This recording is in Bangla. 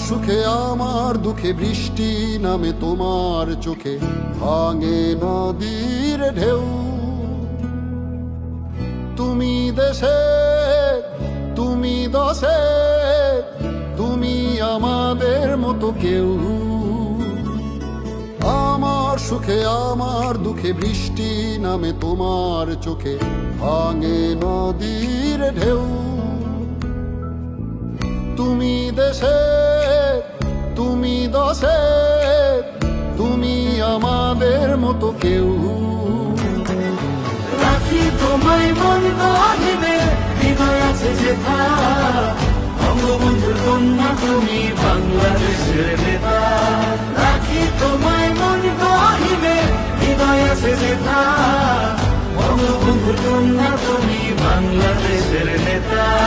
সুখে আমার দুঃখে বৃষ্টি নামে তোমার চোখে, ভাঙে নদীর ঢেউ। তুমি দেশে, তুমি দশে, তুমি আমাদের মতো কেউ। আমার সুখে আমার দুঃখে বৃষ্টি নামে তোমার চোখে, ভাঙে নদীর ঢেউ। তুমি দেশে, তুমি দশে, তুমি আমাদের মতো কেউ। রাখি তোমায় মন গহিনে, হৃদয় আছে যেথা। বঙ্গবন্ধুর কন্যা তুমি বাংলাদেশের নেতা। রাখি তোমায় মন গহিনে, হৃদয় আছে যেথা। বঙ্গবন্ধুর কন্যা তুমি বাংলাদেশের নেতা।